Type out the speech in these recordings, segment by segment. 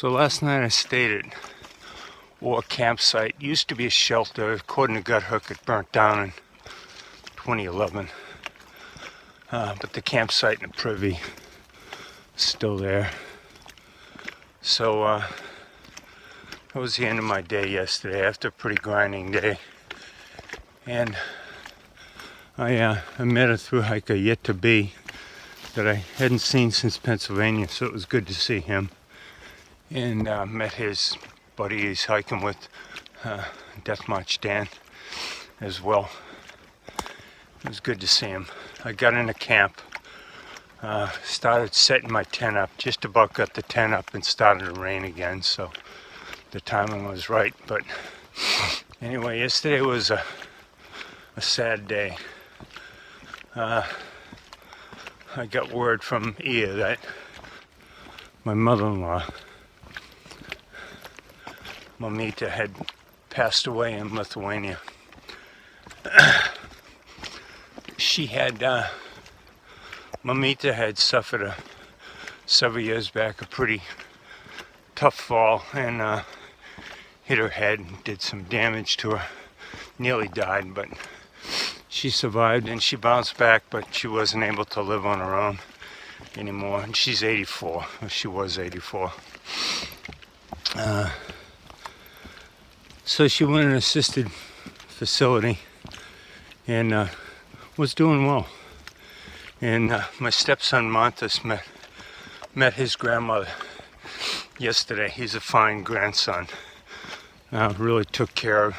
So last night I stayed at a campsite. It used to be a shelter. According to Gut Hook, it burnt down in 2011. But the campsite in the Privy is still there. So that was the end of my day yesterday, after a pretty grinding day. And I met a thru-hiker yet to be that I hadn't seen since Pennsylvania, so it was good to see him. And met his buddy he's hiking with, Death March Dan, as well. It was good to see him. I got into camp, started setting my tent up, just about got the tent up and started to rain again, so the timing was right. But anyway, yesterday was a sad day. I got word from Ia that my mother-in-law, Mamita, had passed away in Lithuania. Mamita had suffered several years back a pretty tough fall and hit her head and did some damage to her. Nearly died, but she survived and she bounced back, but she wasn't able to live on her own anymore. And she's 84, or she was 84. So she went in an assisted facility and was doing well. And my stepson Montes met his grandmother yesterday. He's a fine grandson. Really took care of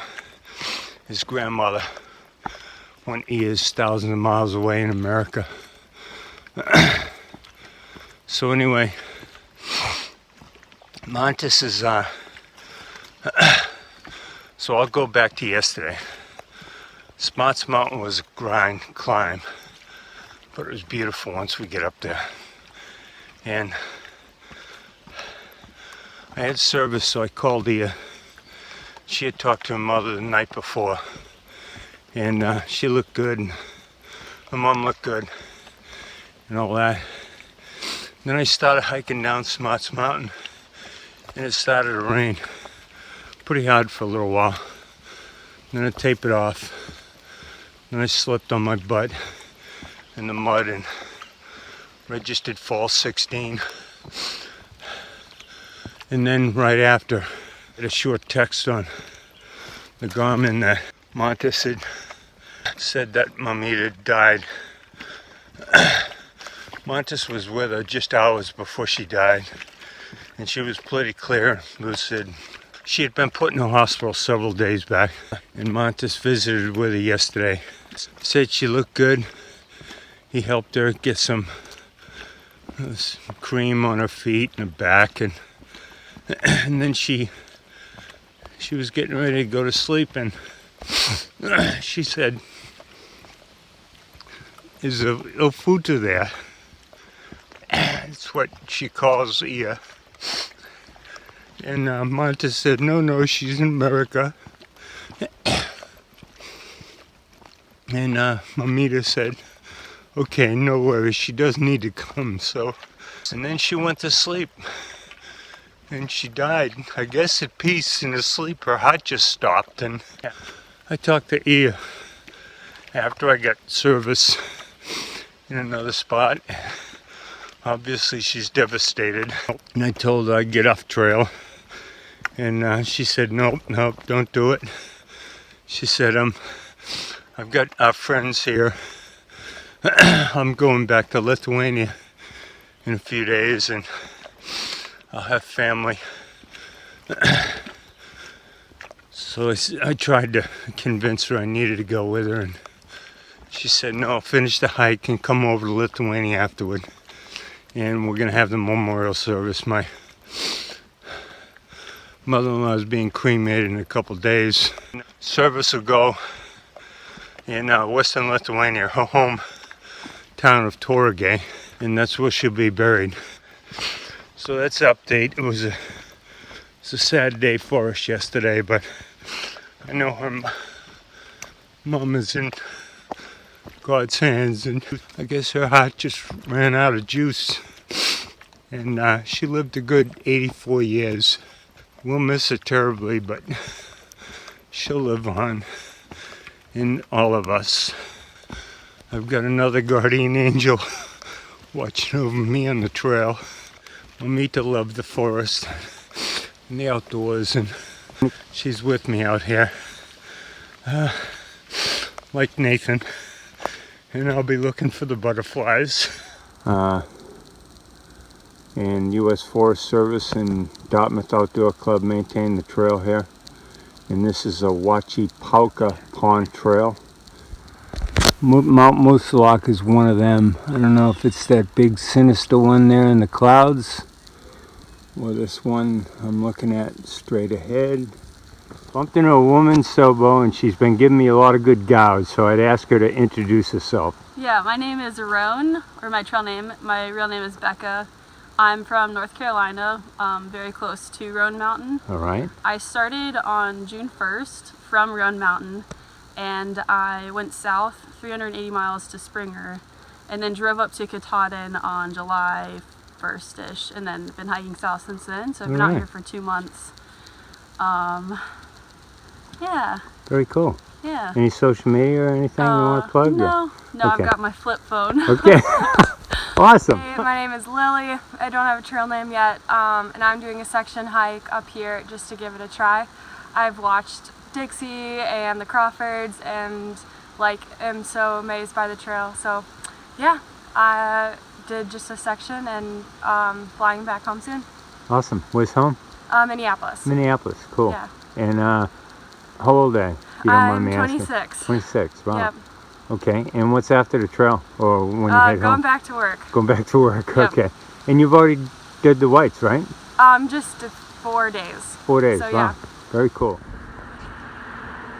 his grandmother when he is thousands of miles away in America. So anyway, Montes is so I'll go back to yesterday. Smarts Mountain was a climb, but it was beautiful once we get up there. And I had service, so I called Ia. She had talked to her mother the night before, and she looked good, and her mom looked good, and all that. Then I started hiking down Smarts Mountain, and it started to rain pretty hard for a little while. Then I tapered off. Then I slipped on my butt in the mud and registered fall 16. And then right after, I had a short text on the Garmin that Montes had said that Mamita died. Montes was with her just hours before she died, and she was pretty clear, lucid. She had been put in the hospital several days back, and Montes visited with her yesterday. Said she looked good. He helped her get some cream on her feet and her back, and then she was getting ready to go to sleep, and she said, "Is there no food there?" That's what she calls Ia. And Montes said, no, she's in America. And Mamita said, okay, no worries, she does need to come. So, and then she went to sleep, and she died, I guess at peace in her sleep. Her heart just stopped. And I talked to Ia after I got service in another spot. Obviously she's devastated, and I told her I'd get off trail, and she said nope, don't do it. She said I've got our friends here. I'm going back to Lithuania in a few days, and I'll have family. So I tried to convince her I needed to go with her, and she said no, finish the hike and come over to Lithuania afterward. And we're going to have the memorial service. My mother-in-law is being cremated in a couple days. Service will go in western Lithuania, her home town of Tauragė, and that's where she'll be buried. So that's the update. It's a sad day for us yesterday, but I know her mom is in God's hands, and I guess her heart just ran out of juice. And she lived a good 84 years. We'll miss her terribly, but she'll live on in all of us. I've got another guardian angel watching over me on the trail. I'll meet to love the forest and the outdoors, and she's with me out here, like Nathan, and I'll be looking for the butterflies. And U.S. Forest Service and Dartmouth Outdoor Club maintain the trail here. And this is a Wachipauca Pond Trail. Mount Moosilauke is one of them. I don't know if it's that big sinister one there in the clouds, or this one I'm looking at straight ahead. Bumped into a woman, SOBO, and she's been giving me a lot of good gouds, so I'd ask her to introduce herself. Yeah, my name is Roan, or my trail name. My real name is Becca. I'm from North Carolina, very close to Roan Mountain. All right. I started on June 1st from Roan Mountain, and I went south 380 miles to Springer, and then drove up to Katahdin on July 1st-ish, and then been hiking south since then. So I've been out here for 2 months. Yeah. Very cool. Yeah. Any social media or anything you want to plug? No, okay. I've got my flip phone. Okay. Awesome. Hey, my name is Lily. I don't have a trail name yet, and I'm doing a section hike up here just to give it a try. I've watched Dixie and the Crawfords and am so amazed by the trail. So yeah, I did just a section and flying back home soon. Awesome. Where's home? Minneapolis. Minneapolis. Cool. Yeah. And how old are you? If you don't mind me asking. 26. 26. Wow. Yep. Okay. And what's after the trail, or when you head home? Going back to work. Going back to work. Yep. Okay. And you've already did the whites, right? Just 4 days. 4 days. So, wow. yeah. Very cool.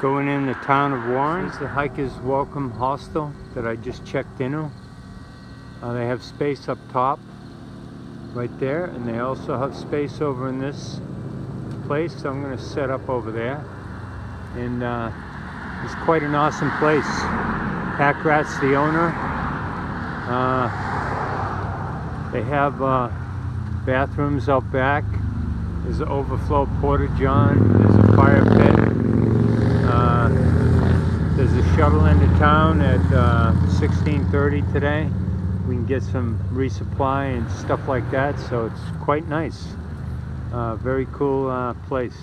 Going in the town of Warren, the Hikers Welcome Hostel that I just checked into. They have space up top, right there, and they also have space over in this place. So I'm going to set up over there, and it's quite an awesome place. Packrat's the owner. They have bathrooms out back. There's an overflow porta-john. There's a fire pit. There's a shuttle into town at 16:30 today. We can get some resupply and stuff like that, so it's quite nice. Very cool place.